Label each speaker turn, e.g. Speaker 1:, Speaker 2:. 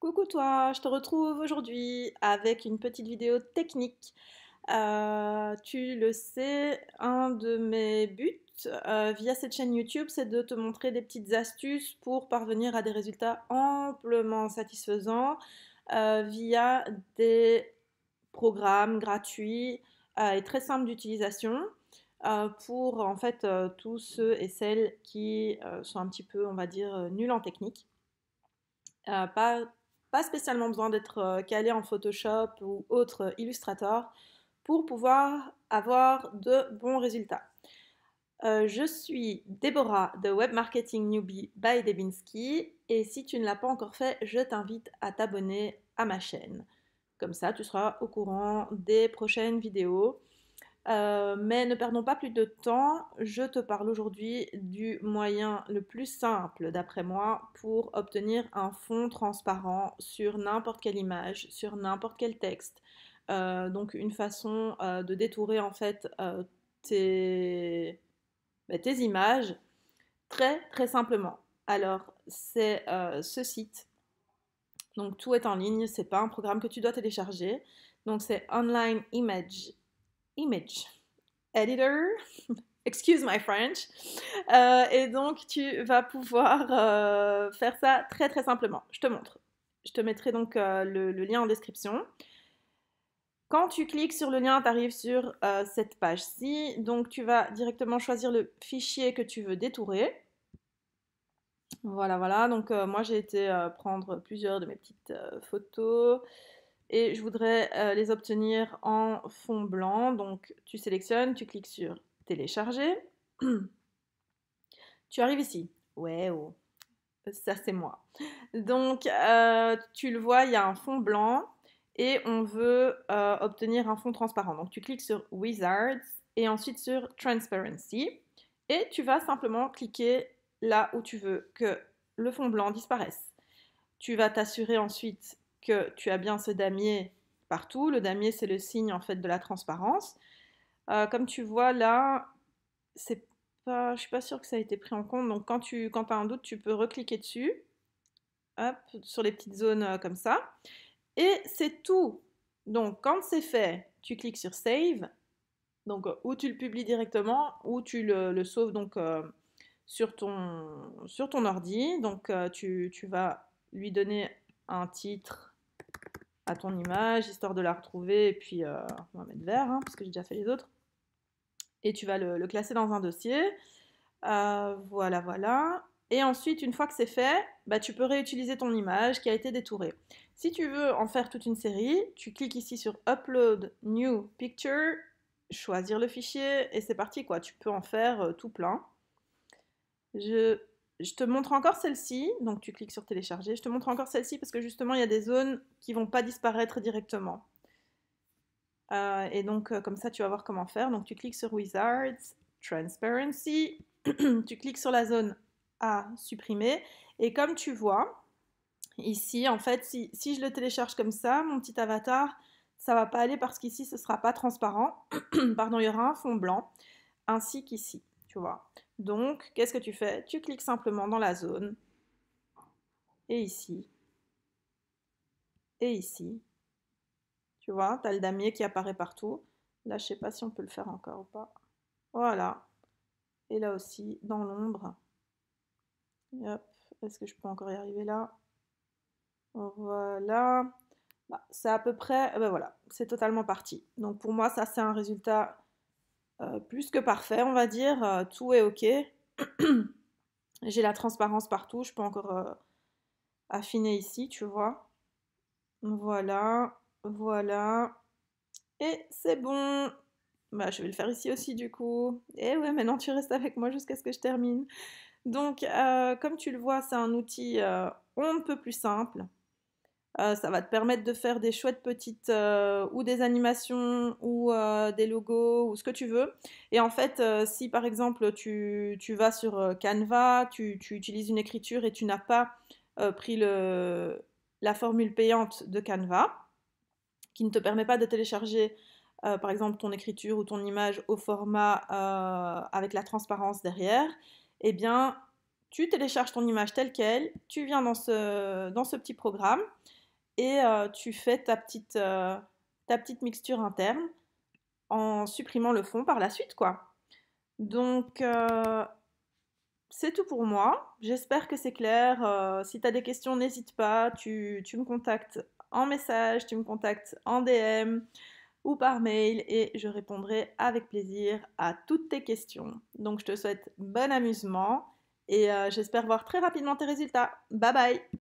Speaker 1: Coucou toi, je te retrouve aujourd'hui avec une petite vidéo technique. Tu le sais, un de mes buts via cette chaîne YouTube, c'est de te montrer des petites astuces pour parvenir à des résultats amplement satisfaisants via des programmes gratuits et très simples d'utilisation pour en fait tous ceux et celles qui sont un petit peu, on va dire, nuls en technique. Euh, pas, pas spécialement besoin d'être calé en Photoshop ou autre Illustrator pour pouvoir avoir de bons résultats. Je suis Déborah de Web Marketing Newbie by Debinski et si tu ne l'as pas encore fait, je t'invite à t'abonner à ma chaîne. Comme ça, tu seras au courant des prochaines vidéos. Mais ne perdons pas plus de temps, je te parle aujourd'hui du moyen le plus simple, d'après moi, pour obtenir un fond transparent sur n'importe quelle image, sur n'importe quel texte. Donc une façon de détourer en fait tes, tes images très très simplement. Alors c'est ce site, donc tout est en ligne, c'est pas un programme que tu dois télécharger. Donc c'est Online Image Editor. Excuse my French. Et donc, tu vas pouvoir faire ça très très simplement. Je te montre. Je te mettrai donc le lien en description. Quand tu cliques sur le lien, tu arrives sur cette page-ci. Donc, tu vas directement choisir le fichier que tu veux détourer. Voilà, voilà. Donc, moi, j'ai été prendre plusieurs de mes petites photos et je voudrais les obtenir en fond blanc. Donc, tu sélectionnes, tu cliques sur télécharger. Tu arrives ici. Ouais, oh, ça c'est moi. Donc, tu le vois, il y a un fond blanc et on veut obtenir un fond transparent. Donc, tu cliques sur Wizards et ensuite sur Transparency et tu vas simplement cliquer là où tu veux que le fond blanc disparaisse. Tu vas t'assurer ensuite que tu as bien ce damier partout. Le damier, c'est le signe en fait de la transparence. Comme tu vois là, c'est pas, je suis pas sûre que ça a été pris en compte. Donc quand as un doute, tu peux recliquer dessus, hop, sur les petites zones comme ça. Et c'est tout. Donc quand c'est fait, tu cliques sur Save. Donc ou tu le publies directement, ou tu le sauves donc sur ton ordi. Donc tu vas lui donner un titre à ton image, histoire de la retrouver. Et puis on va mettre vert, hein, parce que j'ai déjà fait les autres. Et tu vas le classer dans un dossier. Voilà, voilà. Et ensuite, une fois que c'est fait, bah, tu peux réutiliser ton image qui a été détourée. Si tu veux en faire toute une série, tu cliques ici sur Upload New Picture, choisir le fichier et c'est parti quoi. Tu peux en faire tout plein. Je, je te montre encore celle-ci, donc tu cliques sur télécharger. Je te montre encore celle-ci parce que justement il y a des zones qui vont pas disparaître directement. Et donc comme ça tu vas voir comment faire. Donc tu cliques sur Wizards, Transparency, tu cliques sur la zone à supprimer. Et comme tu vois, ici, en fait, si je le télécharge comme ça, mon petit avatar, ça va pas aller parce qu'ici, ce sera pas transparent. Pardon, il y aura un fond blanc, ainsi qu'ici, tu vois. Donc, qu'est-ce que tu fais? Tu cliques simplement dans la zone, et ici. Tu vois, tu as le damier qui apparaît partout. Là, je sais pas si on peut le faire encore ou pas. Voilà. Et là aussi, dans l'ombre. Hop, est-ce que je peux encore y arriver là? Voilà. Bah, c'est à peu près, ben voilà, c'est totalement parti. Donc pour moi, ça c'est un résultat plus que parfait, on va dire. Tout est OK. J'ai la transparence partout. Je peux encore affiner ici, tu vois. Voilà, voilà. Et c'est bon. Bah, je vais le faire ici aussi du coup. Et ouais, maintenant tu restes avec moi jusqu'à ce que je termine. Donc, comme tu le vois, c'est un outil on ne peut plus simple. Ça va te permettre de faire des chouettes petites ou des animations ou des logos ou ce que tu veux. Et en fait, si par exemple tu vas sur Canva, tu utilises une écriture et tu n'as pas pris la formule payante de Canva, qui ne te permet pas de télécharger par exemple ton écriture ou ton image au format avec la transparence derrière, eh bien tu télécharges ton image telle quelle, tu viens dans ce petit programme et tu fais ta petite mixture interne en supprimant le fond par la suite, quoi. Donc, c'est tout pour moi. J'espère que c'est clair. Si tu as des questions, n'hésite pas. Tu me contactes en message, tu me contactes en DM ou par mail et je répondrai avec plaisir à toutes tes questions. Donc, je te souhaite bon amusement et j'espère voir très rapidement tes résultats. Bye bye!